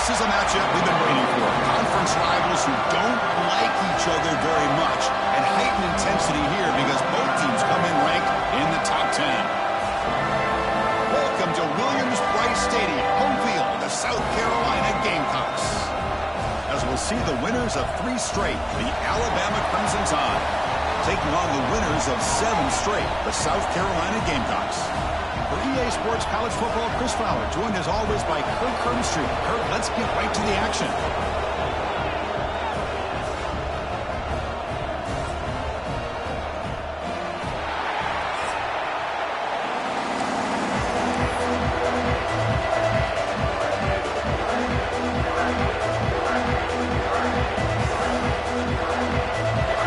This is a matchup we've been waiting for. Conference rivals who don't like each other very much. And heightened intensity here because both teams come in ranked in the top 10. Welcome to Williams-Brice Stadium, home field of the South Carolina Gamecocks. As we'll see the winners of 3 straight, the Alabama Crimson Tide, taking on the winners of 7 straight, the South Carolina Gamecocks. For EA Sports College Football, Chris Fowler, joined as always by Kirk Hermstreet. Kirk, let's get right to the action.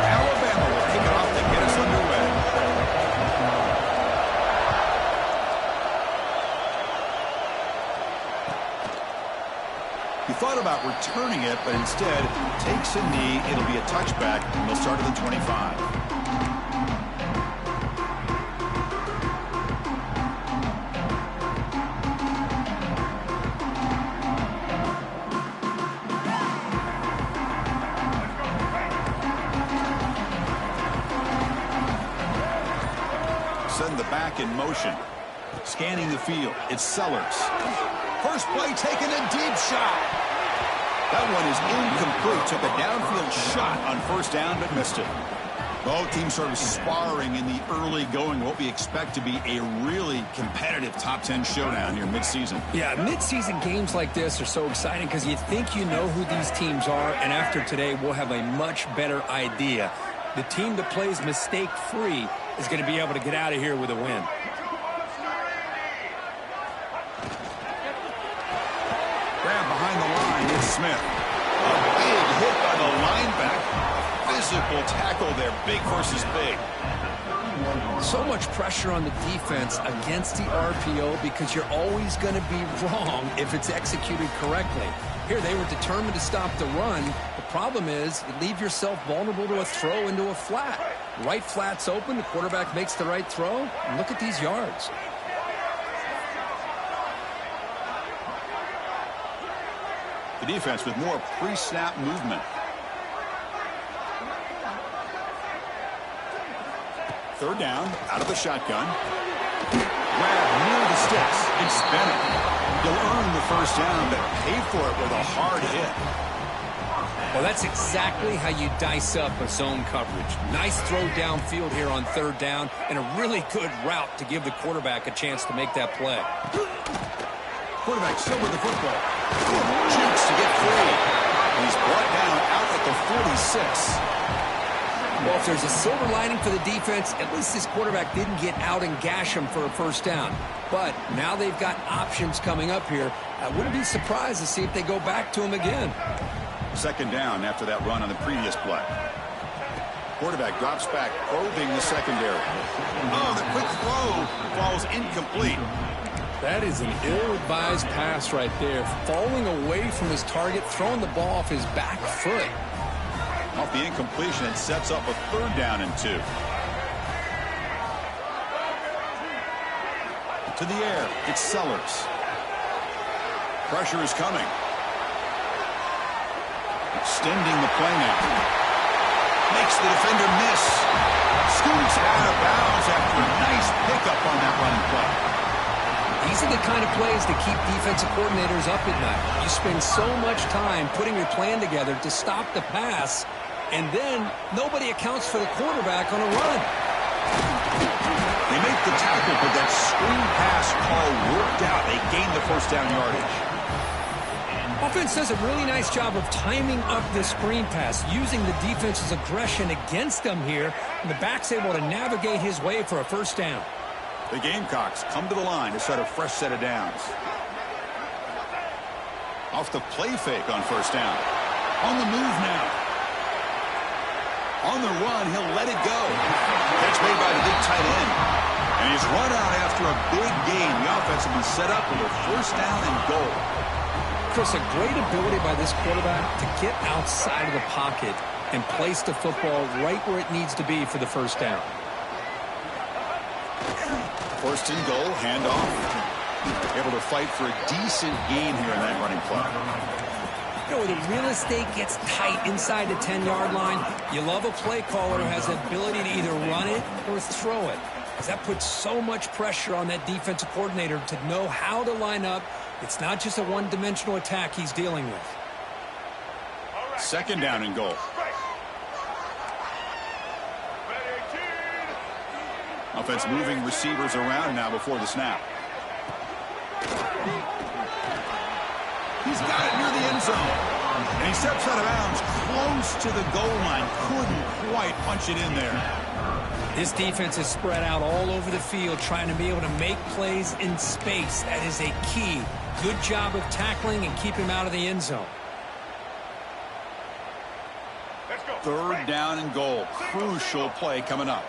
Alabama will kick it off to get us underway. He thought about returning it, but instead takes a knee. It'll be a touchback, and they'll start at the 25. Send the back in motion. Scanning the field, it's Sellers. First play taken, a deep shot. That one is incomplete. Took a downfield shot on first down, but missed it. Both teams sort of sparring in the early going. What we expect to be a really competitive top 10 showdown here midseason. Yeah, midseason games like this are so exciting because you think you know who these teams are, and after today, we'll have a much better idea. The team that plays mistake-free is going to be able to get out of here with a win. Grab behind the line, it's Smith. A big hit by the linebacker. Physical tackle there, big versus big. So much pressure on the defense against the RPO because you're always going to be wrong if it's executed correctly. Here, they were determined to stop the run. The problem is you leave yourself vulnerable to a throw into a flat. Right flat's open, the quarterback makes the right throw, and look at these yards. The defense with more pre-snap movement. Third down, out of the shotgun. Grab near the sticks. It's Bennett. He'll earn the first down, but pay for it with a hard hit. Well, that's exactly how you dice up a zone coverage. Nice throw downfield here on third down, and a really good route to give the quarterback a chance to make that play. Quarterback still with the football. Jukes to get free. He's brought down out at the 46. Well, if there's a silver lining for the defense, at least this quarterback didn't get out and gash him for a first down. But now they've got options coming up here. I wouldn't be surprised to see if they go back to him again. Second down after that run on the previous play. Quarterback drops back, probing the secondary. Oh, the quick throw falls incomplete. That is an ill-advised pass right there. Falling away from his target, throwing the ball off his back foot. Off the incompletion, it sets up a third down and 2. To the air, it's Sellers. Pressure is coming. Extending the play now. Makes the defender miss. Scoots out of bounds after a nice pickup on that running play. These are the kind of plays that keep defensive coordinators up at night. You spend so much time putting your plan together to stop the pass, and then nobody accounts for the quarterback on a run. They make the tackle, but that screen pass call worked out. They gained the first down yardage. Offense does a really nice job of timing up the screen pass, using the defense's aggression against them here, and the back's able to navigate his way for a first down. The Gamecocks come to the line to start a fresh set of downs. Off the play fake on first down. On the move now. On the run, he'll let it go. Catch made by the big tight end. And he's run out after a big gain. The offense will be set up with a first down and goal. Chris, a great ability by this quarterback to get outside of the pocket and place the football right where it needs to be for the first down. First and goal, handoff. Able to fight for a decent gain here in that running play. You know, the real estate gets tight inside the 10-yard line. You love a play caller who has the ability to either run it or throw it, because that puts so much pressure on that defensive coordinator to know how to line up. It's not just a one-dimensional attack he's dealing with. Second down and goal. Offense moving receivers around now before the snap. He's got it near the end zone. And he steps out of bounds close to the goal line. Couldn't quite punch it in there. This defense is spread out all over the field trying to be able to make plays in space. That is a key. Good job of tackling and keep him out of the end zone. Third down and goal. Crucial play coming up.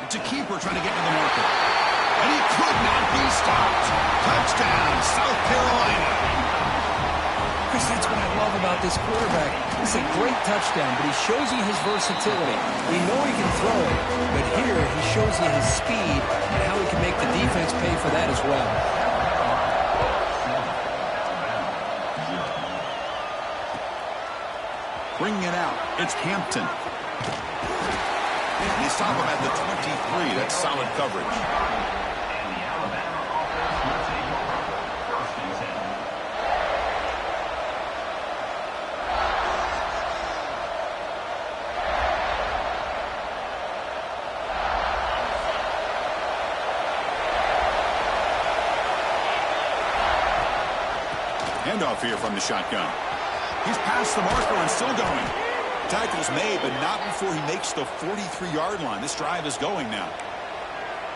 It's a keeper trying to get to the market. And he could not be stopped. Touchdown, South Carolina. Chris, that's what I love about this quarterback. It's a great touchdown, but he shows you his versatility. We know he can throw it, but here he shows you his speed and how he can make the defense pay for that as well. Bringing it out, it's Hampton. And they stop him at the 23. That's solid coverage. Handoff here from the shotgun. He's past the marker and still going. Tackle's made, but not before he makes the 43-yard line. This drive is going now.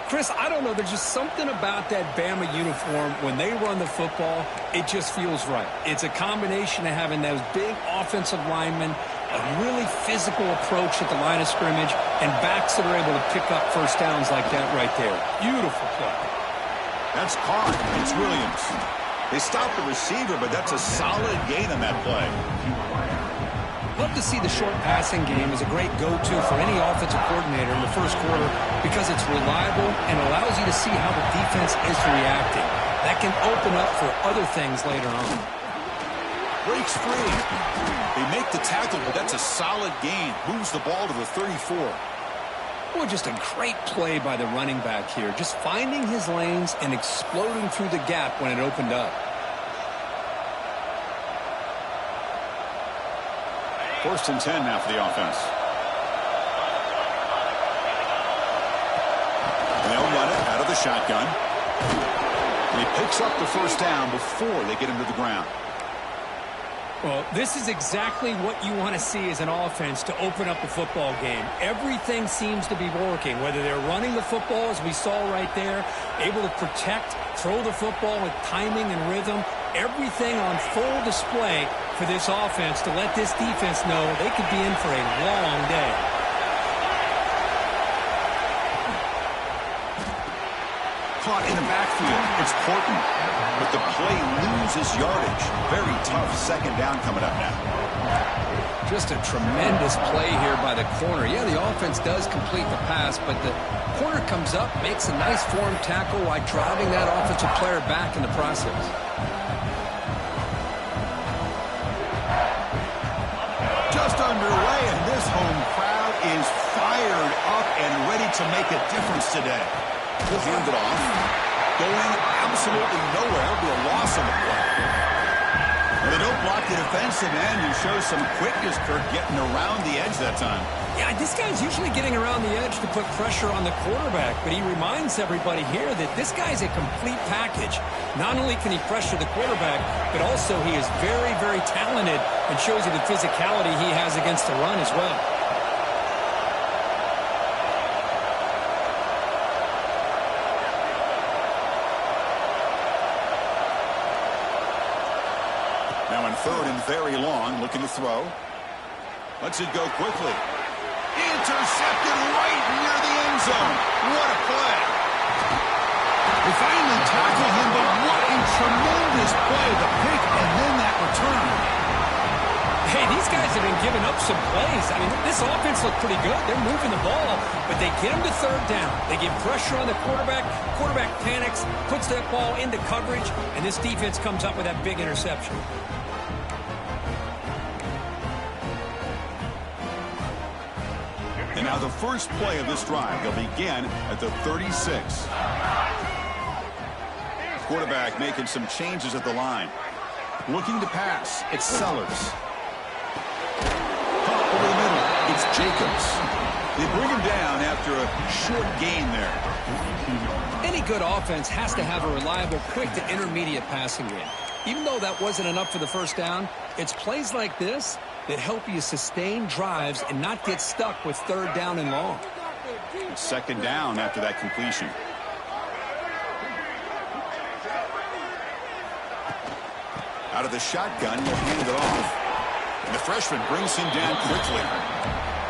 Chris, I don't know. There's just something about that Bama uniform. When they run the football, it just feels right. It's a combination of having those big offensive linemen, a really physical approach at the line of scrimmage, and backs that are able to pick up first downs like that right there. Beautiful play. That's caught. It's Williams. They stopped the receiver, but that's a solid gain on that play. Love to see the short passing game as a great go-to for any offensive coordinator in the first quarter because it's reliable and allows you to see how the defense is reacting. That can open up for other things later on. Breaks free. They make the tackle, but that's a solid gain. Moves the ball to the 34. Boy, just a great play by the running back here. Just finding his lanes and exploding through the gap when it opened up. First and 10 now for the offense. They'll run it out of the shotgun. And he picks up the first down before they get him to the ground. Well, this is exactly what you want to see as an offense to open up the football game. Everything seems to be working, whether they're running the football, as we saw right there, able to protect, throw the football with timing and rhythm. Everything on full display for this offense to let this defense know they could be in for a long day. Caught in the backfield. It's Portman. But the play loses yardage. Very tough second down coming up now. Just a tremendous play here by the corner. Yeah, the offense does complete the pass, but the corner comes up, makes a nice form tackle while driving that offensive player back in the process. Just underway, and this home crowd is fired up and ready to make a difference today. He'll hand it off. Going absolutely nowhere. It'll be a loss on the play. Well, they don't block the defensive end. You show some quickness, Kirk, getting around the edge that time. Yeah, this guy's usually getting around the edge to put pressure on the quarterback, but he reminds everybody here that this guy's a complete package. Not only can he pressure the quarterback, but also he is very, very talented and shows you the physicality he has against the run as well. Now in third and very long, looking to throw. Lets it go quickly. Intercepted right near the end zone. What a play. They finally tackle him, but what a tremendous play. The pick and then that return. Hey, these guys have been giving up some plays. I mean, this offense looked pretty good. They're moving the ball, but they get them to third down. They get pressure on the quarterback. Quarterback panics, puts that ball into coverage, and this defense comes up with that big interception. And now the first play of this drive. They'll begin at the 36. Quarterback making some changes at the line. Looking to pass. It's Sellers. Caught over the middle. It's Jacobs. They bring him down after a short gain there. Any good offense has to have a reliable, quick to intermediate passing game. Even though that wasn't enough for the first down, it's plays like this that help you sustain drives and not get stuck with third down and long. Second down after that completion. Out of the shotgun, he'll hand it off. And the freshman brings him down quickly.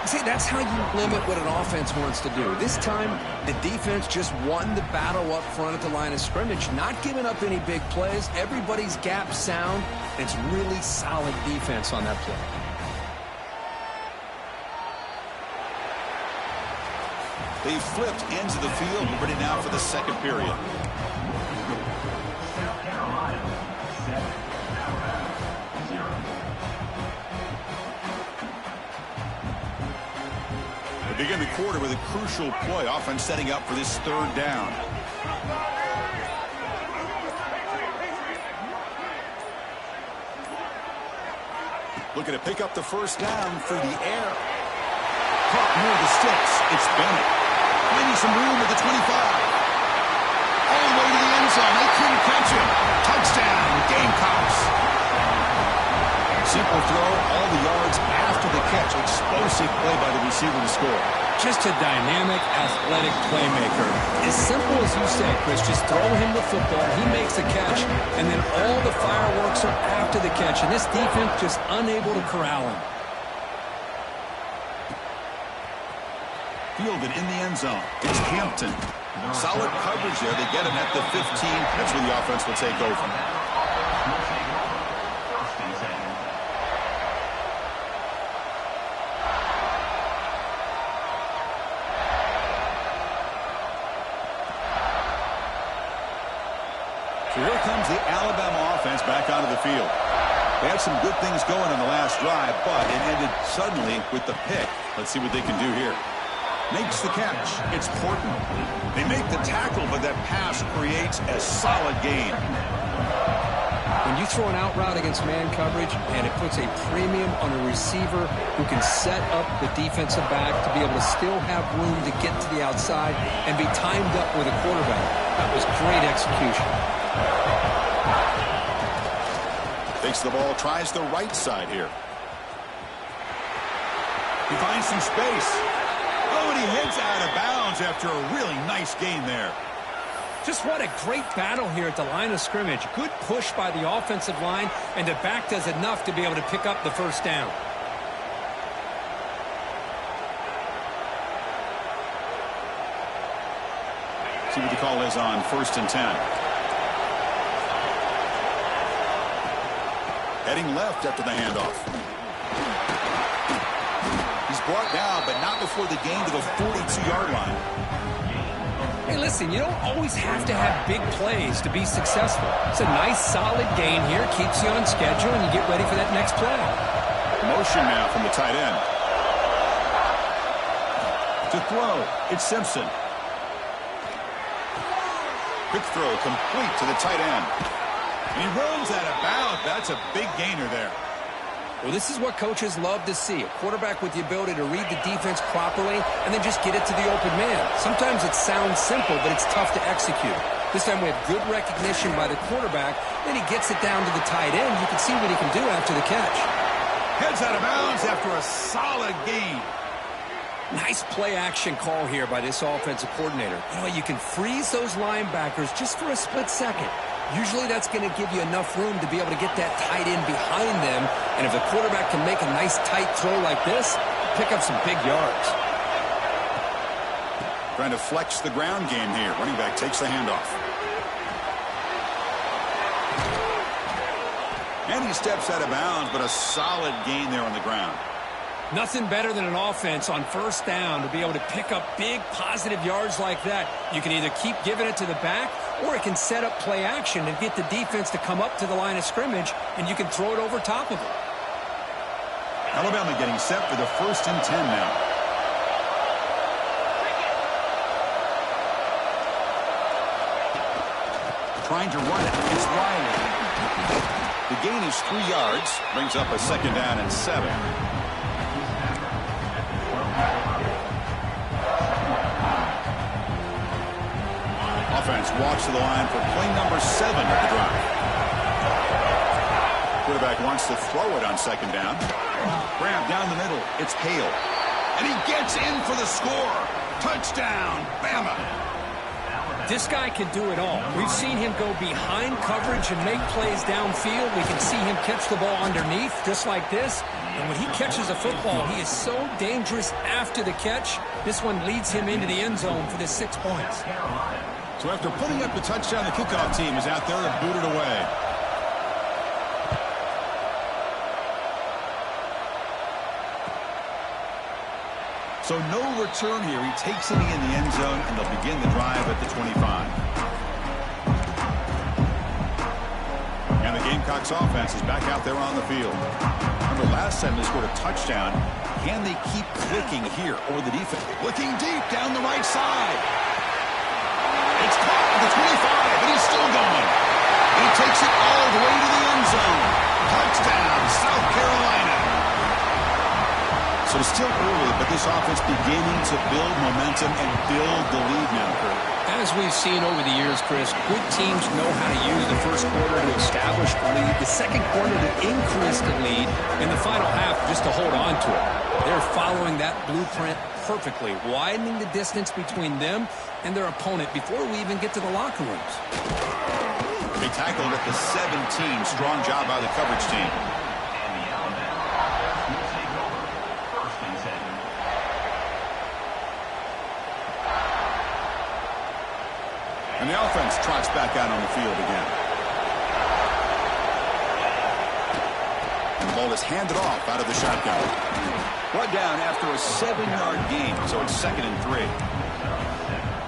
See, that's how you limit what an offense wants to do. This time, the defense just won the battle up front at the line of scrimmage, not giving up any big plays. Everybody's gap sound. It's really solid defense on that play. They flipped ends of the field, ready now for the second period. They begin the quarter with a crucial play, offense setting up for this third down. Looking to pick up the first down through the air. Caught near the sticks. It's Bennett. Finding some room at the 25. All the way to the end zone. They couldn't catch him. Touchdown, Gamecocks. Simple throw, all the yards after the catch. Explosive play by the receiver to score. Just a dynamic, athletic playmaker. As simple as you said, Chris, just throw him the football, he makes a catch, and then all the fireworks are after the catch, and this defense just unable to corral him. Fielded in the end zone. It's Hampton. Solid coverage there. They get him at the 15. That's where the offense will take over. So here comes the Alabama offense back onto the field. They had some good things going on the last drive, but it ended suddenly with the pick. Let's see what they can do here. Makes the catch. It's Porton. They make the tackle, but that pass creates a solid gain. When you throw an out route against man coverage, and it puts a premium on a receiver who can set up the defensive back to be able to still have room to get to the outside and be timed up with a quarterback. That was great execution. Takes the ball, tries the right side here. He finds some space. Oh, and he heads out of bounds after a really nice gain there. Just what a great battle here at the line of scrimmage. Good push by the offensive line, and the back does enough to be able to pick up the first down. See what the call is on 1st and 10. Heading left after the handoff. He's brought down, but not before the gain to the 42-yard line. Hey, listen, you don't always have to have big plays to be successful. It's a nice, solid gain here. Keeps you on schedule, and you get ready for that next play. Motion now from the tight end. To throw, it's Simpson. Quick throw complete to the tight end. And he runs out of bounds. That's a big gainer there. Well, this is what coaches love to see. A quarterback with the ability to read the defense properly and then just get it to the open man. Sometimes it sounds simple, but it's tough to execute. This time we have good recognition by the quarterback. Then he gets it down to the tight end. You can see what he can do after the catch. Heads out of bounds after a solid gain. Nice play action call here by this offensive coordinator. You know, you can freeze those linebackers just for a split second. Usually that's going to give you enough room to be able to get that tight end behind them. And if the quarterback can make a nice tight throw like this, pick up some big yards. Trying to flex the ground game here. Running back takes the handoff. And he steps out of bounds, but a solid gain there on the ground. Nothing better than an offense on first down to be able to pick up big positive yards like that. You can either keep giving it to the back, or it can set up play action and get the defense to come up to the line of scrimmage, and you can throw it over top of it. Alabama getting set for the 1st and 10 now. Trying to run it. It's Riley. The gain is 3 yards. Brings up a 2nd down and 7. Offense walks to the line for play number 7 of the drive. Quarterback wants to throw it on 2nd down. Grab down the middle. It's Hale. And he gets in for the score. Touchdown, Bama. This guy can do it all. We've seen him go behind coverage and make plays downfield. We can see him catch the ball underneath just like this. And when he catches a football, he is so dangerous after the catch. This one leads him into the end zone for the 6 points. So after putting up the touchdown, the kickoff team is out there and booted away. So no return here. He takes it in the end zone, and they'll begin the drive at the 25. And the Gamecocks offense is back out there on the field. Remember, last time they scored a touchdown. Can they keep clicking here over the defense? Looking deep down the right side. It's caught at the 25, and he's still going. He takes it all the way to the end zone. Touchdown, South Carolina. So it's still early, but this offense beginning to build momentum and build the lead now, Kurt. As we've seen over the years, Chris, good teams know how to use the first quarter to establish the lead, the second quarter to increase the lead, and the final half just to hold on to it. They're following that blueprint perfectly, widening the distance between them and their opponent before we even get to the locker rooms. They tackled at the 17. Strong job by the coverage team. And the offense trots back out on the field again. And the ball is handed off out of the shotgun. Brought down after a 7-yard gain, so it's 2nd and 3.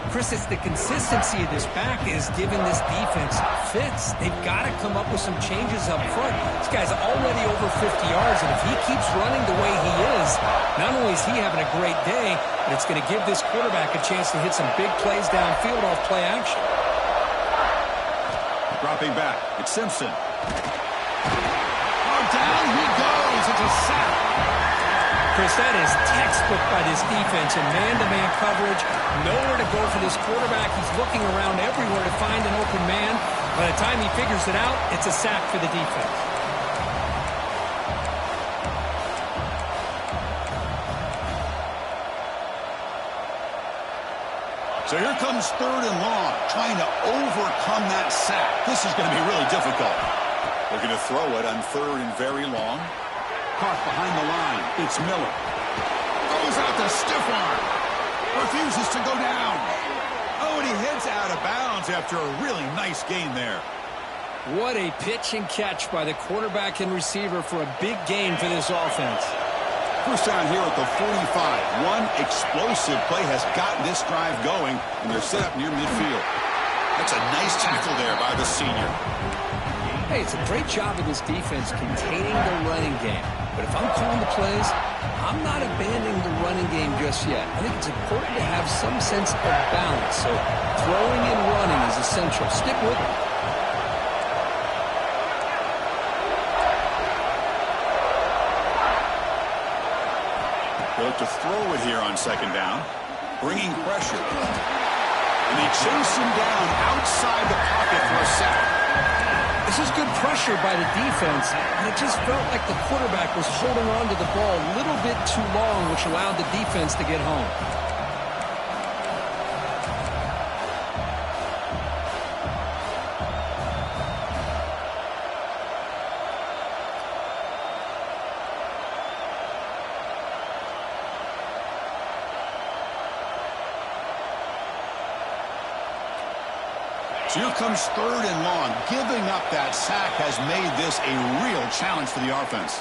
Chris, it's the consistency of this back is giving this defense fits. They've got to come up with some changes up front. This guy's already over 50 yards, and if he keeps running the way he is, not only is he having a great day, but it's going to give this quarterback a chance to hit some big plays downfield off play action. Dropping back, it's Simpson. Oh, down he goes. It's a sack. Chris, that is textbook by this defense in man-to-man coverage. Nowhere to go for this quarterback. He's looking around everywhere to find an open man. By the time he figures it out, it's a sack for the defense. So here comes 3rd and long, trying to overcome that sack. This is going to be really difficult. Looking to throw it on 3rd and very long. Caught behind the line. It's Miller. Throws out the stiff arm. Refuses to go down. Oh, and he heads out of bounds after a really nice gain there. What a pitch and catch by the quarterback and receiver for a big gain for this offense. First down here at the 45. One explosive play has gotten this drive going, and they're set up near midfield. That's a nice tackle there by the senior. Hey, it's a great job of this defense containing the running game. But if I'm calling the plays, I'm not abandoning the running game just yet. I think it's important to have some sense of balance. So throwing and running is essential. Stick with it. They look to throw it here on 2nd down. Bringing pressure. And they chase him down outside the pocket for a sack. This is good pressure by the defense, and it just felt like the quarterback was holding on to the ball a little bit too long, which allowed the defense to get home. So here comes 3rd and long. Giving up that sack has made this a real challenge for the offense.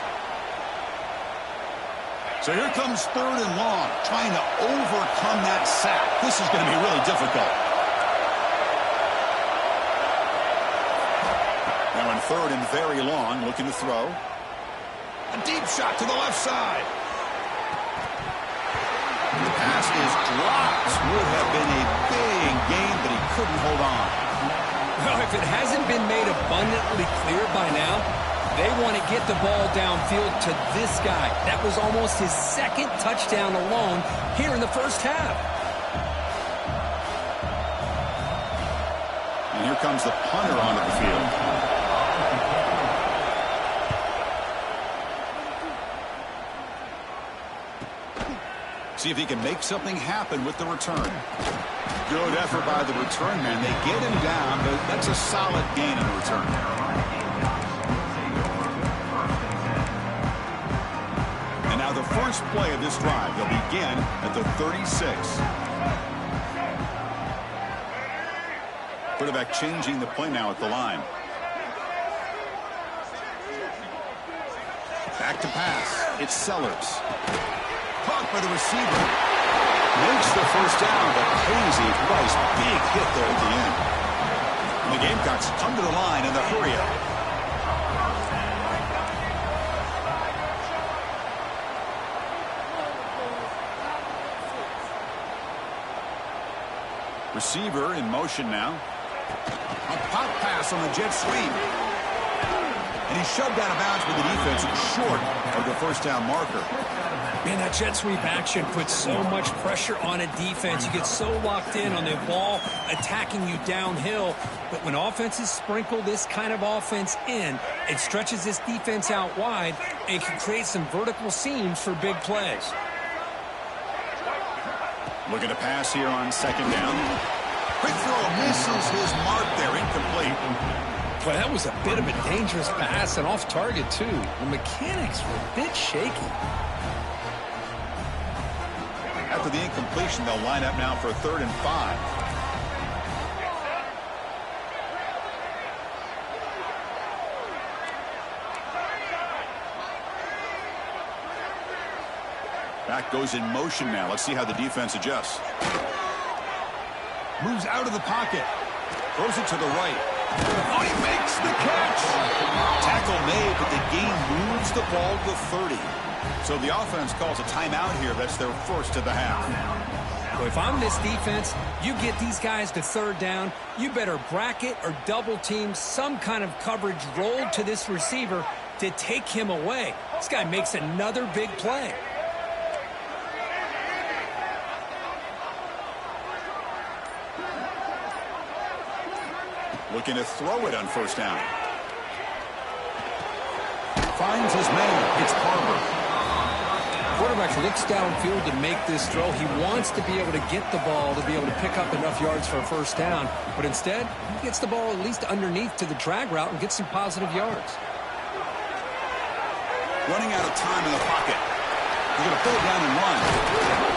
So here comes 3rd and long, trying to overcome that sack. This is going to be really difficult. Now in 3rd and very long, looking to throw. A deep shot to the left side. The pass is dropped. Would have been a big gain, but he couldn't hold on. Well, if it hasn't been made abundantly clear by now, they want to get the ball downfield to this guy. That was almost his 2nd touchdown alone here in the first half. And here comes the punter onto the field. See if he can make something happen with the return. Good effort by the return man. They get him down, but that's a solid gain in the return. And now the first play of this drive. They'll begin at the 36. Quarterback changing the play now at the line. Back to pass. It's Sellers. Caught by the receiver. Makes the first down, but pays a price. Big hit there at the end. And the Gamecocks come to the line in the hurry-up. Receiver in motion now. A pop pass on the jet sweep. And he's shoved out of bounds with the defense short of the first down marker. Man, that jet sweep action puts so much pressure on a defense. You get so locked in on the ball attacking you downhill. But when offenses sprinkle this kind of offense in, it stretches this defense out wide and can create some vertical seams for big plays. Looking to pass here on 2nd down. Quick throw, misses his mark there, incomplete. Boy, that was a bit of a dangerous pass and off target, too. The mechanics were a bit shaky. After the incompletion, they'll line up now for 3rd and 5. Back goes in motion now. Let's see how the defense adjusts. Moves out of the pocket. Throws it to the right. Oh, he makes the catch. Tackle made, but the game moves the ball to 30. So the offense calls a timeout here. That's their first of the half. Well, if I'm this defense, you get these guys to 3rd down, you better bracket or double team some kind of coverage rolled to this receiver to take him away. This guy makes another big play. Looking to throw it on 1st down. Finds his man. It's Barber. Quarterback looks downfield to make this throw. He wants to be able to get the ball to be able to pick up enough yards for a 1st down. But instead, he gets the ball at least underneath to the drag route and gets some positive yards. Running out of time in the pocket. He's going to pull it down and run.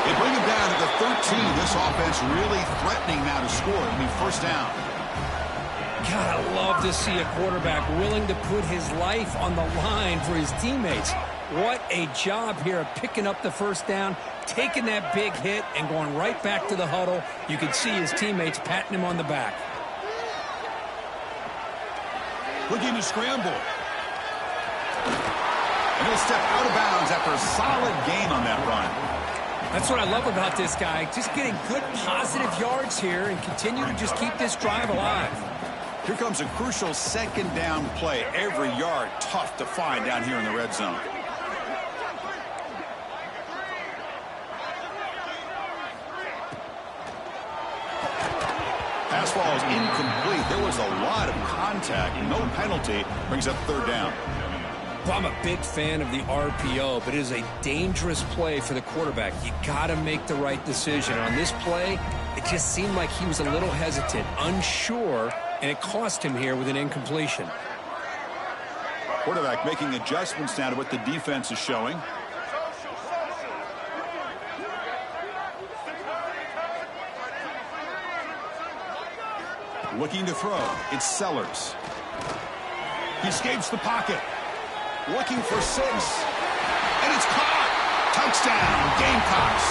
They bring him down to the 13. This offense really threatening now to score. I mean, 1st down. God, I love to see a quarterback willing to put his life on the line for his teammates. What a job here of picking up the 1st down, taking that big hit, and going right back to the huddle. You can see his teammates patting him on the back. Looking to scramble. And he'll step out of bounds after a solid gain on that run. That's what I love about this guy. Just getting good positive yards here and continue to just keep this drive alive. Here comes a crucial 2nd down play. Every yard tough to find down here in the red zone. Pass ball is incomplete. There was a lot of contact. No penalty. Brings up 3rd down. Well, I'm a big fan of the RPO, but it is a dangerous play for the quarterback. You got to make the right decision. On this play, it just seemed like he was a little hesitant, unsure, and it cost him here with an incompletion. Quarterback making adjustments now to what the defense is showing. Looking to throw. It's Sellers. He escapes the pocket. Looking for 6. And it's caught. Touchdown, Gamecocks.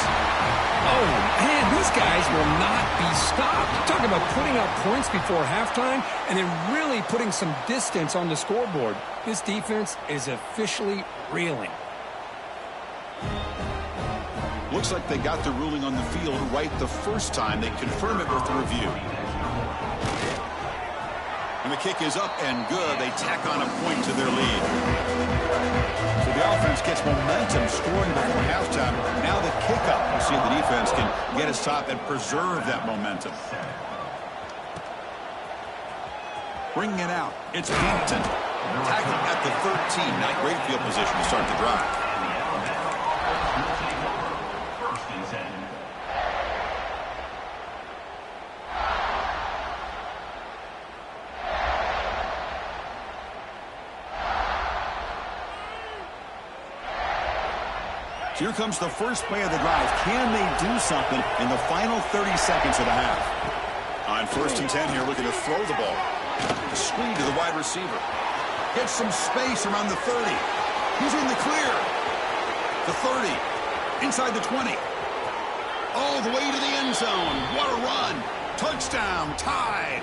Oh, man, these guys will not be stopped. Talking about putting up points before halftime and then really putting some distance on the scoreboard. This defense is officially reeling. Looks like they got the ruling on the field right the first time. They confirm it with the review. And the kick is up and good. They tack on a point to their lead. So the offense gets momentum scoring before halftime. Now the kickoff. We'll see if the defense can get a stop and preserve that momentum. Bringing it out. It's Hampton. Tackled at the 13. Not great field position to start the drive. So here comes the first play of the drive. Can they do something in the final 30 seconds of the half? On 1st and 10 here, looking to throw the ball. Screen to the wide receiver. Gets some space around the 30. He's in the clear. The 30. Inside the 20. All the way to the end zone. What a run. Touchdown. Tied.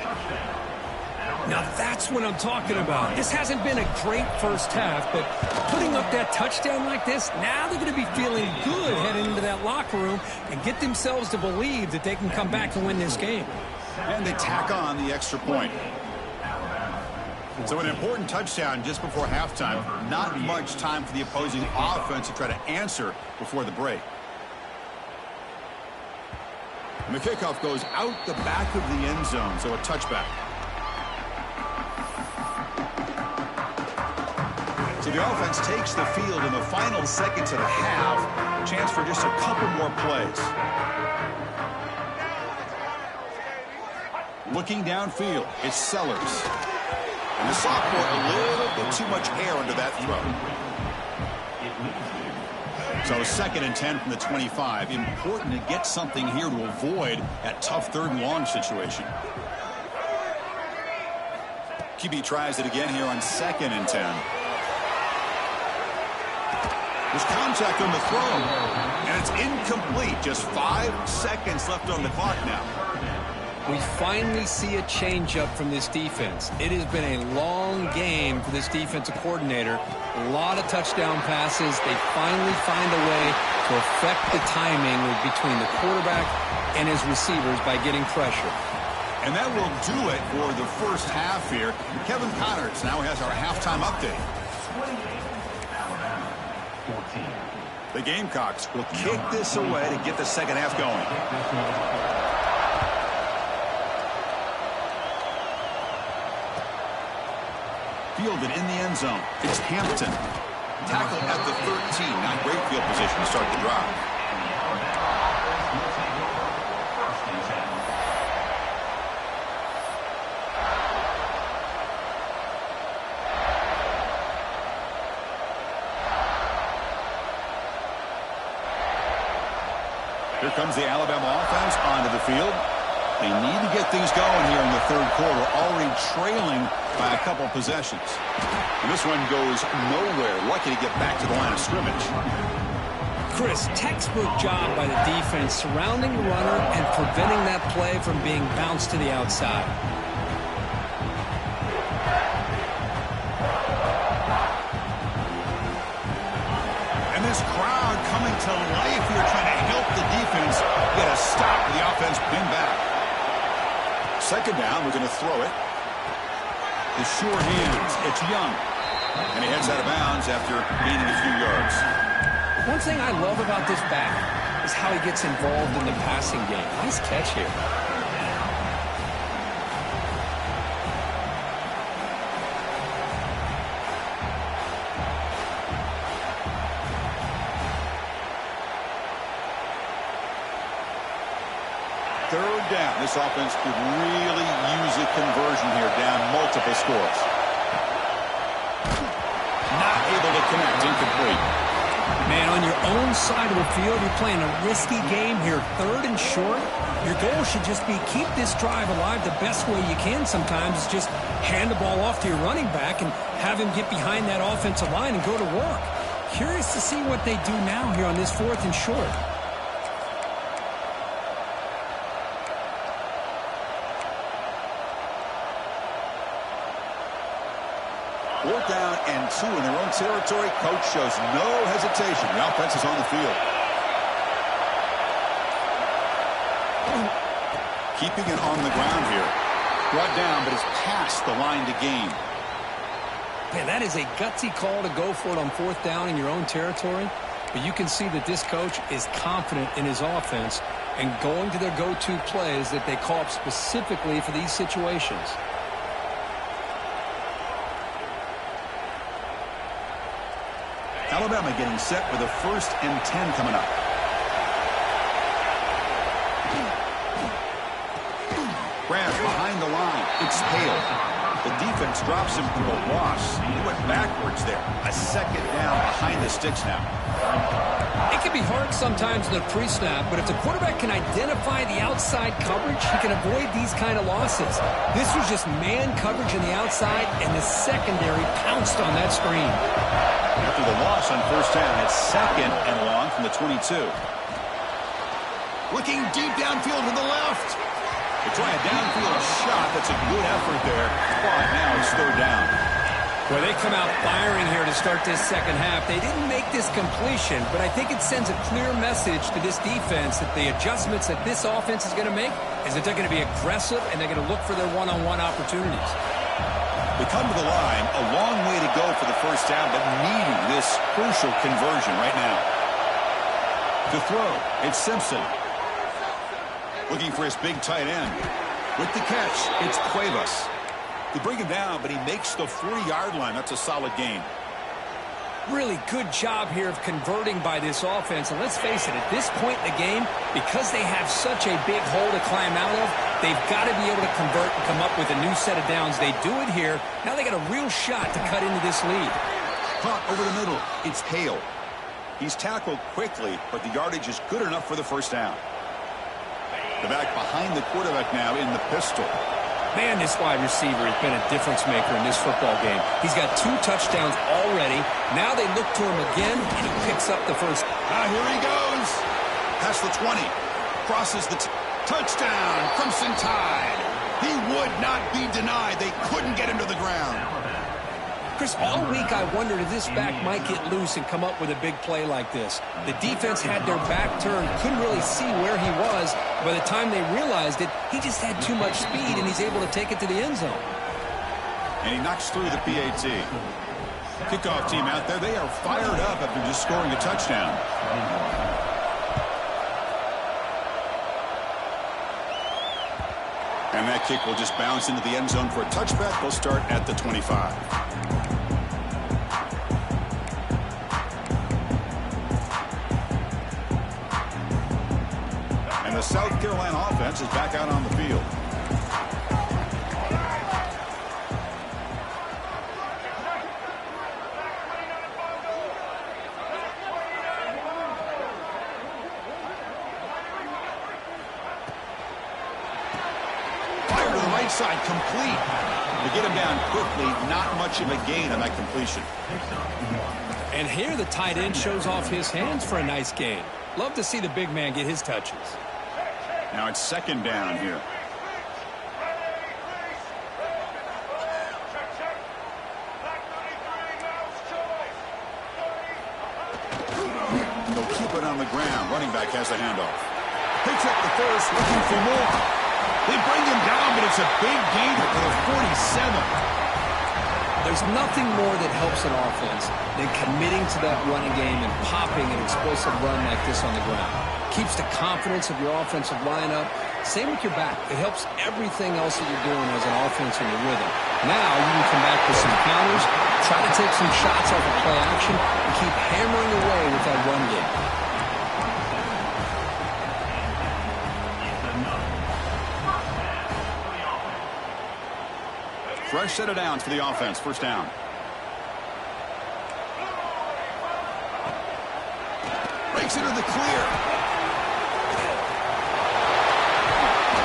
Now that's what I'm talking about. This hasn't been a great first half, but putting up that touchdown like this, now they're going to be feeling good heading into that locker room and get themselves to believe that they can come back and win this game. And they tack on the extra point. So an important touchdown just before halftime. Not much time for the opposing offense to try to answer before the break. And the kickoff goes out the back of the end zone, so a touchback. So the offense takes the field in the final seconds of the half. Chance for just a couple more plays. Looking downfield, it's Sellers. And the sophomore, a little bit too much air under that throw. So 2nd and 10 from the 25. Important to get something here to avoid that tough 3rd and long situation. QB tries it again here on 2nd and 10. There's contact on the throw, and it's incomplete. Just 5 seconds left on the clock now. We finally see a change-up from this defense. It has been a long game for this defensive coordinator. A lot of touchdown passes. They finally find a way to affect the timing between the quarterback and his receivers by getting pressure. And that will do it for the first half here. Kevin Connors now has our halftime update. The Gamecocks will kick this away to get the second half going. Fielded in the end zone. It's Hampton. Tackled at the 13. Not great field position to start the drive. Here comes the Alabama offense onto the field. They need to get things going here in the 3rd quarter, already trailing by a couple possessions. And this one goes nowhere. Lucky to get back to the line of scrimmage. Chris, textbook job by the defense surrounding the runner and preventing that play from being bounced to the outside. And this crowd coming to life here trying to help the defense get a stop with the offense pinned back. 2nd down, we're going to throw it. The short hands, it's Young. And he heads out of bounds after gaining a few yards. One thing I love about this back is how he gets involved in the passing game. Nice catch here. Third down. This offense could really use a conversion here, down multiple scores. Not able to connect, incomplete. Man, on your own side of the field, you're playing a risky game here, 3rd and short. Your goal should just be keep this drive alive the best way you can sometimes. Is just hand the ball off to your running back and have him get behind that offensive line and go to work. Curious to see what they do now here on this 4th and short. 4th down and 2 in their own territory. Coach shows no hesitation. The offense is on the field. Keeping it on the ground here. Brought down, but it's past the line to gain. Man, that is a gutsy call to go for it on 4th down in your own territory. But you can see that this coach is confident in his offense and going to their go-to plays that they call up specifically for these situations. Alabama getting set with a 1st and 10 coming up. Grant behind the line. It's Hale. The defense drops him for a loss. He went backwards there. A 2nd down behind the sticks now. It can be hard sometimes in the pre-snap, but if the quarterback can identify the outside coverage, he can avoid these kind of losses. This was just man coverage on the outside, and the secondary pounced on that screen. After the loss on 1st down, it's 2nd and long from the 22. Looking deep downfield to the left. They try a downfield shot. That's a good effort there. But now it's 3rd down. Well, they come out firing here to start this 2nd half. They didn't make this completion, but I think it sends a clear message to this defense that the adjustments that this offense is going to make is that they're going to be aggressive and they're going to look for their one-on-one opportunities. They come to the line, a long way to go for the 1st down, but needing this crucial conversion right now. To throw, it's Simpson. Looking for his big tight end. With the catch, it's Cuevas. They bring him down, but he makes the 40-yard line. That's a solid gain. Really good job here of converting by this offense. And let's face it, at this point in the game, because they have such a big hole to climb out of, they've got to be able to convert and come up with a new set of downs. They do it here. Now they got a real shot to cut into this lead. Caught over the middle. It's Hale. He's tackled quickly, but the yardage is good enough for the 1st down. The back behind the quarterback now in the pistol. Man, this wide receiver has been a difference maker in this football game. He's got 2 touchdowns already. Now they look to him again, and he picks up the 1st. Here he goes. Past the 20. Crosses the touchdown. Crimson Tide. He would not be denied. They couldn't get him to the ground. Chris, all week I wondered if this back might get loose and come up with a big play like this. The defense had their back turned, couldn't really see where he was. By the time they realized it, he just had too much speed, and he's able to take it to the end zone. And he knocks through the PAT. Kickoff team out there, they are fired up after just scoring a touchdown. And that kick will just bounce into the end zone for a touchback. They'll start at the 25. And the South Carolina offense is back out on the field. Fire to the right side, complete. To get him down quickly, not much of a gain on that completion. And here the tight end shows off his hands for a nice gain. Love to see the big man get his touches. Now it's 2nd down here. They'll keep it on the ground. Running back has the handoff. Picks up the first, looking for more. They bring him down, but it's a big gain for the 47. There's nothing more that helps an offense than committing to that running game and popping an explosive run like this on the ground. Keeps the confidence of your offensive lineup. Same with your back. It helps everything else that you're doing as an offense in your rhythm. Now you can come back with some counters, try to take some shots off of play action, and keep hammering away with that run game. Fresh set of downs for the offense. 1st down. Takes it to the clear.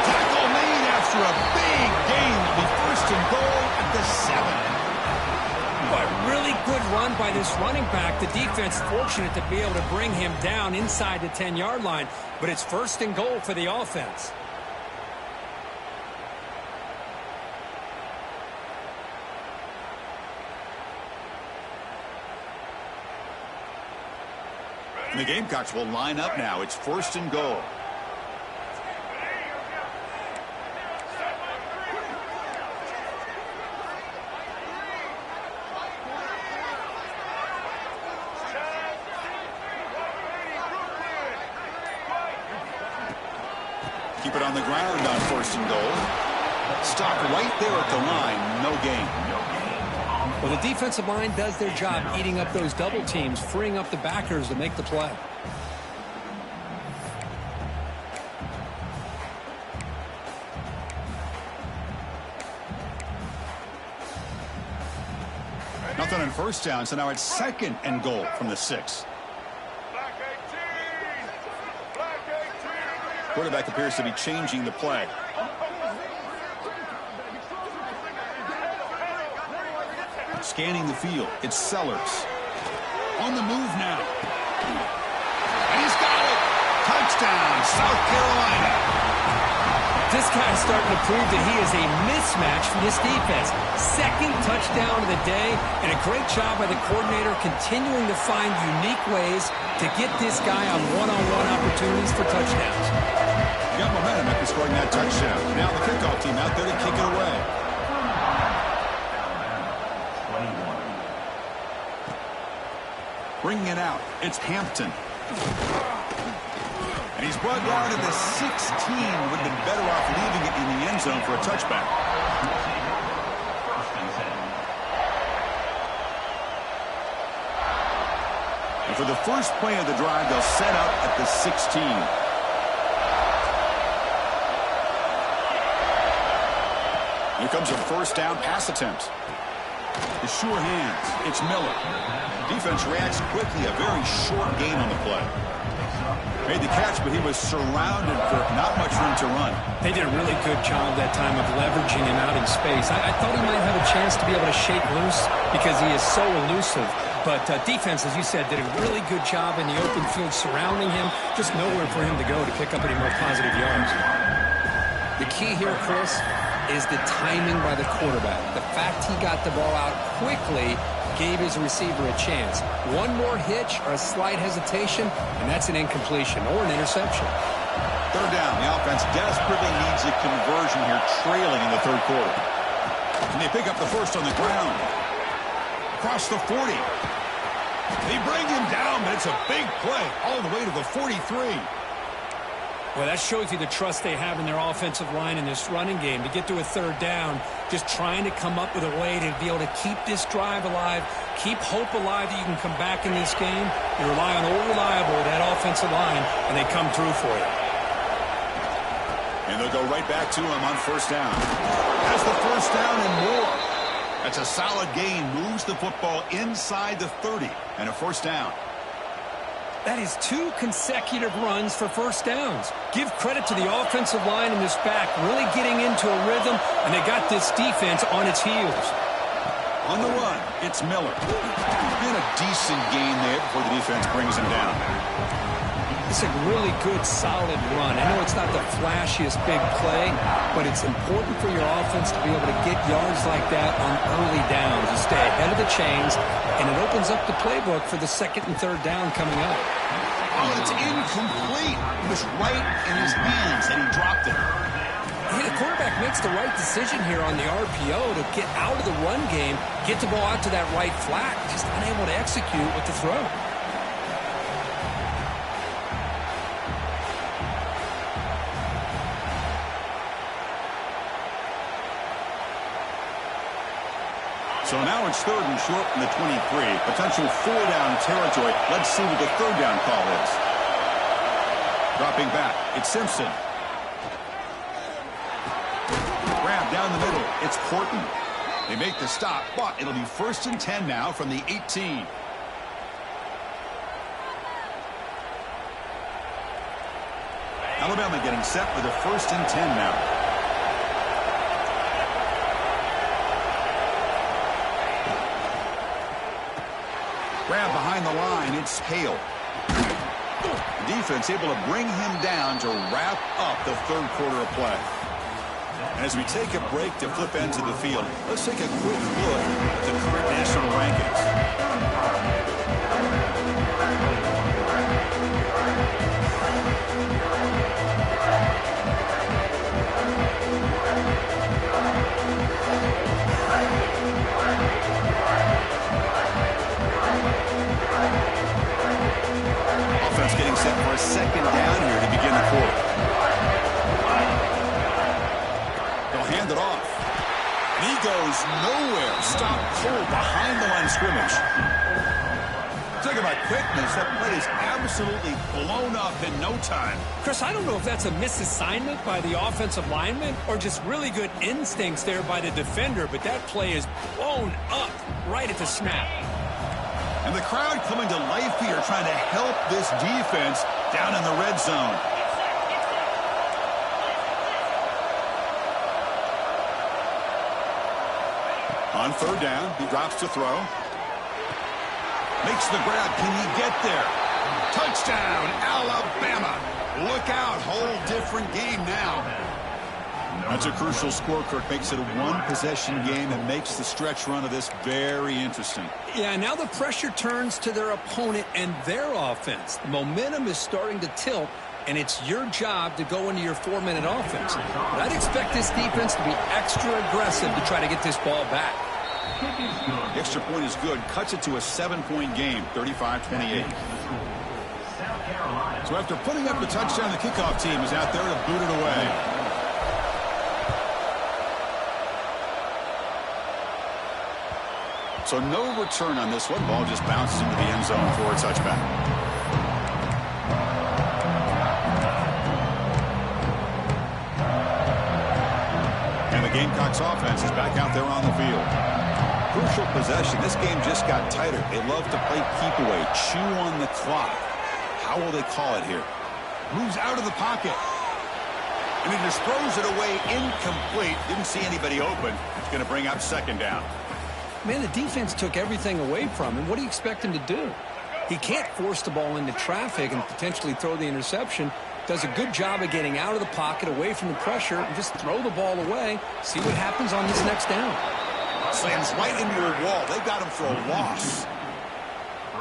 Tackle made after a big gain. Will be first and goal at the 7. But really good run by this running back. The defense fortunate to be able to bring him down inside the 10-yard line. But it's first and goal for the offense. And the Gamecocks will line up now. It's first and goal. Keep it on the ground on first and goal. Stop right there at the line. No gain. Well, the defensive line does their job eating up those double teams, freeing up the backers to make the play. Nothing on first down, so now it's second and goal from the 6. Quarterback appears to be changing the play. Scanning the field. It's Sellers. On the move now. And he's got it. Touchdown, South Carolina. This guy's starting to prove that he is a mismatch for this defense. Second touchdown of the day, and a great job by the coordinator continuing to find unique ways to get this guy on one-on-one opportunities for touchdowns. Got momentum after scoring that touchdown. Now the kickoff team out there to kick it away. Bringing it out, it's Hampton. And he's brought down to the 16. Would have been better off leaving it in the end zone for a touchback. And for the first play of the drive, they'll set up at the 16. Here comes a first down pass attempt. The sure hands. It's Miller. Defense reacts quickly. A very short gain on the play. Made the catch, but he was surrounded for not much room to run. They did a really good job that time of leveraging him out in space. I thought he might have a chance to be able to shake loose because he is so elusive. But defense, as you said, did a really good job in the open field surrounding him. Just nowhere for him to go to pick up any more positive yards. The key here, Chris, is the timing by the quarterback. The fact he got the ball out quickly gave his receiver a chance. One more hitch or a slight hesitation, and that's an incompletion or an interception. Third down. The offense desperately needs a conversion here, trailing in the third quarter. And they pick up the first on the ground. Across the 40. They bring him down, but it's a big play all the way to the 43. Well, that shows you the trust they have in their offensive line in this running game. To get to a third down, just trying to come up with a way to be able to keep this drive alive, keep hope alive that you can come back in this game. You rely on old reliable, that offensive line, and they come through for you. And they'll go right back to him on first down. Has the first down and more. That's a solid gain. Moves the football inside the 30 and a first down. That is 2 consecutive runs for first downs. Give credit to the offensive line in this back, really getting into a rhythm, and they got this defense on its heels. On the run, it's Miller. And a decent gain there before the defense brings him down. It's a really good, solid run. I know it's not the flashiest big play, but it's important for your offense to be able to get yards like that on early downs. You stay ahead of the chains, and it opens up the playbook for the second and third down coming up. Oh, it's incomplete. It was right in his hands, and he dropped it. Yeah, the quarterback makes the right decision here on the RPO to get out of the run game, get the ball out to that right flat, just unable to execute with the throw. So now it's third and short from the 23. Potential 4-down territory. Let's see what the third down call is. Dropping back. It's Simpson. Grab down the middle. It's Horton. They make the stop, but it'll be first and 10 now from the 18. Alabama getting set with a 1st and 10 now. Grab behind the line. It's Hale. Defense able to bring him down to wrap up the 3rd quarter of play. As we take a break to flip ends of the field, let's take a quick look at the current national rankings. Offense getting set for a 2nd down here to begin the quarter. They'll hand it off. And he goes nowhere. Stopped cold behind the line of scrimmage. Talk about quickness. That play is absolutely blown up in no time. Chris, I don't know if that's a misassignment by the offensive lineman or just really good instincts there by the defender, but that play is blown up right at the snap. And the crowd coming to life here trying to help this defense down in the red zone. On 3rd down, he drops to throw. Makes the grab. Can he get there? Touchdown, Alabama. Look out. Whole different game now. That's a crucial score, Kirk. Makes it a 1-possession game and makes the stretch run of this very interesting. Yeah, now the pressure turns to their opponent and their offense. The momentum is starting to tilt, and it's your job to go into your 4-minute offense. But I'd expect this defense to be extra aggressive to try to get this ball back. The extra point is good. Cuts it to a 7-point game, 35-28. So after putting up the touchdown, the kickoff team is out there to boot it away. So no return on this one. Ball just bounces into the end zone for a touchback. And the Gamecocks offense is back out there on the field. Crucial possession. This game just got tighter. They love to play keep away, chew on the clock. How will they call it here? Moves out of the pocket. And he just throws it away incomplete. Didn't see anybody open. It's going to bring up 2nd down. Man, the defense took everything away from him. What do you expect him to do? He can't force the ball into traffic and potentially throw the interception. Does a good job of getting out of the pocket, away from the pressure, and just throw the ball away. See what happens on this next down. Slams right into a wall. They got him for a loss.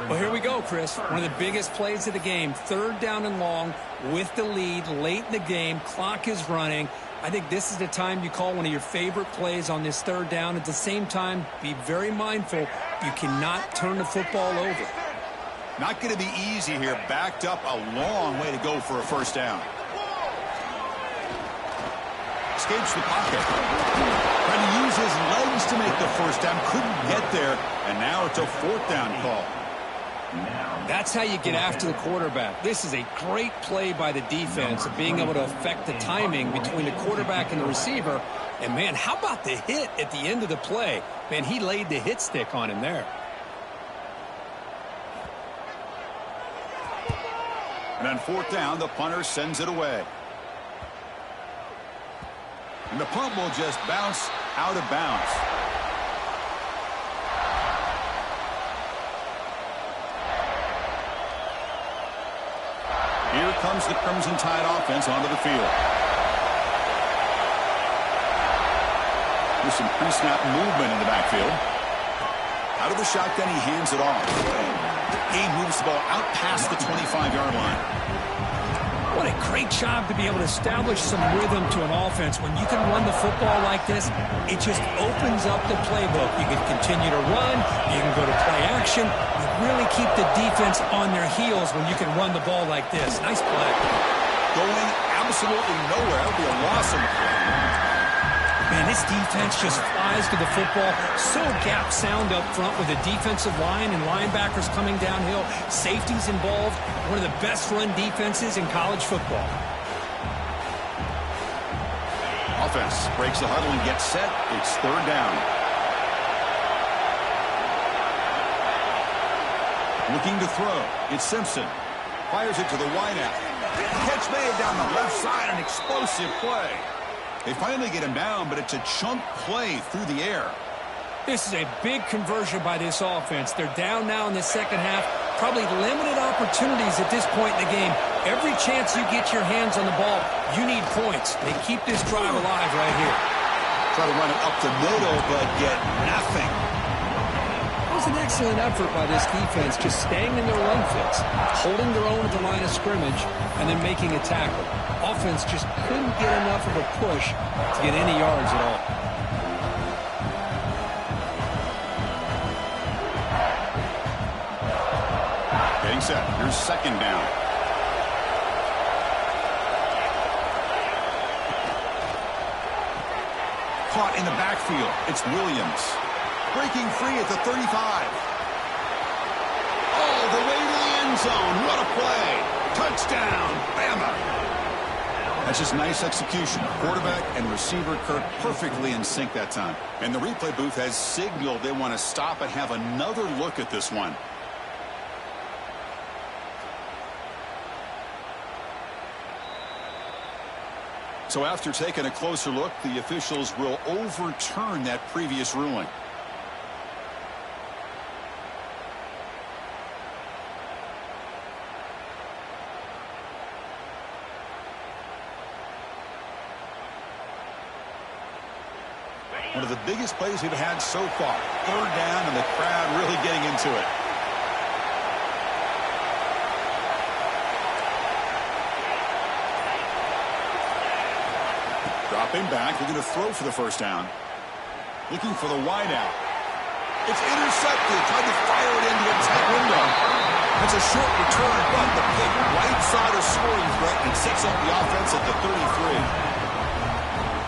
Well, here we go, Chris. One of the biggest plays of the game. 3rd down and long with the lead late in the game. Clock is running. I think this is the time you call one of your favorite plays on this 3rd down. At the same time, be very mindful. You cannot turn the football over. Not going to be easy here. Backed up a long way to go for a 1st down. Escapes the pocket. Trying to use his legs to make the 1st down. Couldn't get there. And now it's a 4th down call. That's how you get after the quarterback. This is a great play by the defense of being able to affect the timing between the quarterback and the receiver. And, man, how about the hit at the end of the play? Man, he laid the hit stick on him there. And on 4th down, the punter sends it away. And the punt will just bounce out of bounds. Here comes the Crimson Tide offense onto the field. There's some pre-snap movement in the backfield. Out of the shotgun, he hands it off. He moves the ball out past the 25-yard line. What a great job to be able to establish some rhythm to an offense. When you can run the football like this, it just opens up the playbook. You can continue to run. You can go to play action. You really keep the defense on their heels when you can run the ball like this. Nice play. Going absolutely nowhere. That would be a loss in the play. Man, this defense just flies to the football. So gap sound up front with the defensive line and linebackers coming downhill. Safeties involved. One of the best run defenses in college football. Offense breaks the huddle and gets set. It's 3rd down. Looking to throw. It's Simpson. Fires it to the wideout. Catch made down the left side, an explosive play. They finally get him down, but it's a chunk play through the air. This is a big conversion by this offense. They're down now in the second half. Probably limited opportunities at this point in the game. Every chance you get your hands on the ball, you need points. They keep this drive alive right here. Try to run it up the middle, but get nothing. It was an excellent effort by this defense, just staying in their run fits, holding their own at the line of scrimmage, and then making a tackle. Offense just couldn't get enough of a push to get any yards at all. Getting set. Here's second down. Caught in the backfield. It's Williams. Breaking free at the 35. All the way to the end zone. What a play. Touchdown, Bama. That's just nice execution. Quarterback and receiver Kirk perfectly in sync that time. And the replay booth has signaled they want to stop and have another look at this one. So after taking a closer look, the officials will overturn that previous ruling. One of the biggest plays we've had so far. Third down and the crowd really getting into it. Dropping back, they're going to throw for the first down. Looking for the wideout. It's intercepted. Tried to fire it into a tight window. That's a short return, but the pick right side of scoring threat and sets up the offense at the 33.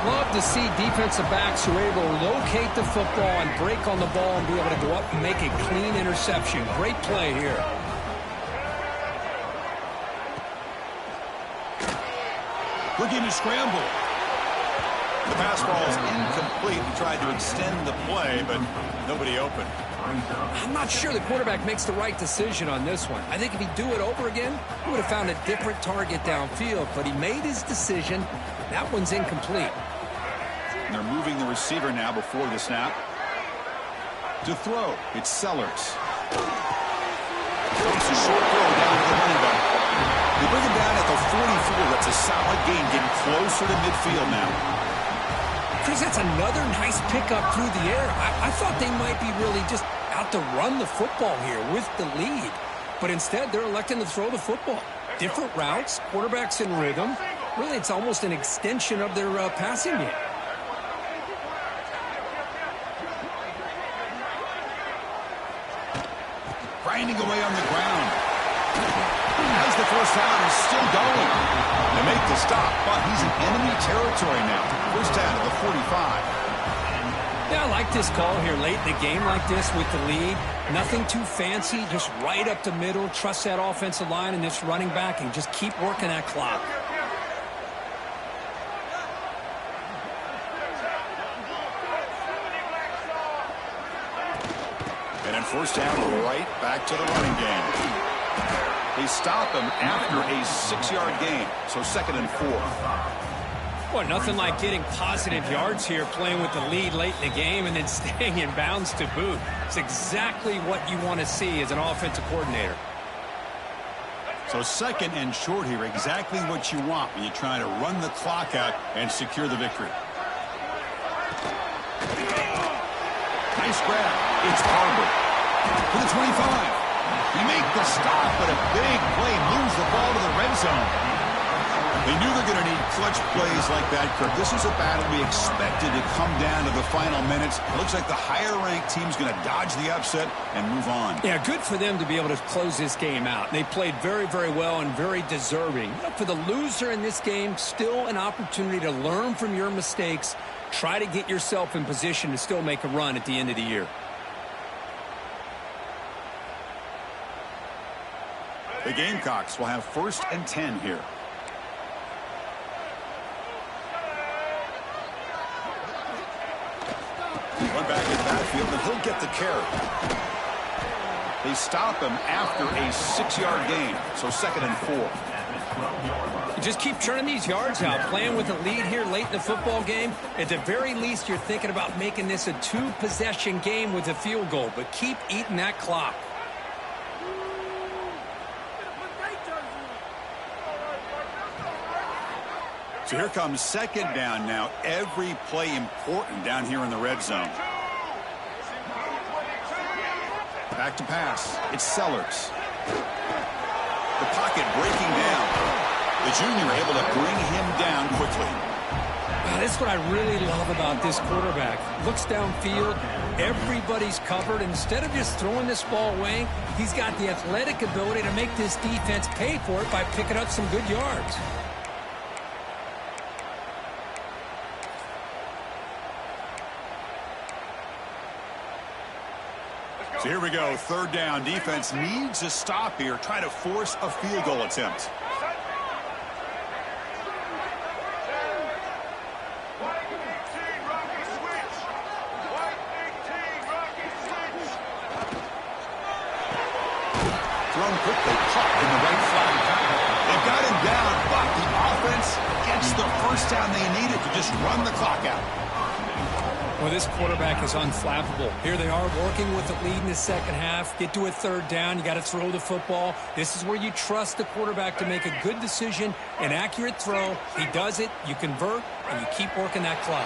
Love to see defensive backs who are able to locate the football and break on the ball and be able to go up and make a clean interception. Great play here. Looking to scramble. The pass ball is incomplete. He tried to extend the play, but nobody open. I'm not sure the quarterback makes the right decision on this one. I think if he'd do it over again, he would have found a different target downfield, but he made his decision. That one's incomplete. And they're moving the receiver now before the snap. To throw, it's Sellers. Throws a short throw down to the running back. They bring him down at the 44. That's a solid gain, getting closer to midfield now. Chris, that's another nice pickup through the air. I thought they might be really just out to run the football here with the lead. But instead, they're electing to throw the football. Different routes, quarterbacks in rhythm. Really, it's almost an extension of their passing game. Grinding away on the ground. As the first down is still going. They make the stop, but he's in enemy territory now. First down at the 45. Yeah, I like this call here late in the game like this with the lead. Nothing too fancy, just right up the middle. Trust that offensive line and this running back and just keep working that clock. And then first down, right back to the running game. They stop him after a 6-yard gain, so 2nd and 4. Well, nothing like getting positive yards here, playing with the lead late in the game and then staying in bounds to boot. It's exactly what you want to see as an offensive coordinator. So 2nd and short here, exactly what you want when you try to run the clock out and secure the victory. Nice grab. It's Harvard to the 25. They make the stop, but a big play moves the ball to the red zone. They knew they're going to need clutch plays like that, Kirk. This is a battle we expected to come down to the final minutes. It looks like the higher-ranked team's going to dodge the upset and move on. Yeah, good for them to be able to close this game out. They played very, very well and very deserving. For the loser in this game, still an opportunity to learn from your mistakes. Try to get yourself in position to still make a run at the end of the year. The Gamecocks will have 1st and 10 here. One back in the backfield, and he'll get the carry. They stop him after a 6-yard gain, so 2nd and 4. You just keep churning these yards out, playing with a lead here late in the football game. At the very least, you're thinking about making this a 2-possession game with a field goal, but keep eating that clock. So here comes second down now. Every play important down here in the red zone. Back to pass. It's Sellers. The pocket breaking down. The junior able to bring him down quickly. That's what I really love about this quarterback. Looks downfield. Everybody's covered. Instead of just throwing this ball away, he's got the athletic ability to make this defense pay for it by picking up some good yards. So here we go, third down. Defense needs a stop here, try to force a field goal attempt. Thrown quickly, caught in the right flank. They've got him down, but the offense gets the first down they needed to just run the clock out. Well, this quarterback is unflappable. Here they are working with the lead in the second half. Get to a third down. You got to throw the football. This is where you trust the quarterback to make a good decision, an accurate throw. He does it, you convert, and you keep working that clock.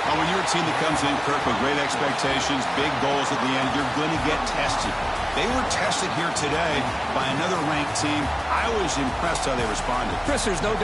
Well, when you're a team that comes in, Kirk, with great expectations, big goals at the end, you're going to get tested. They were tested here today by another ranked team. I was impressed how they responded. Chris, there's no doubt.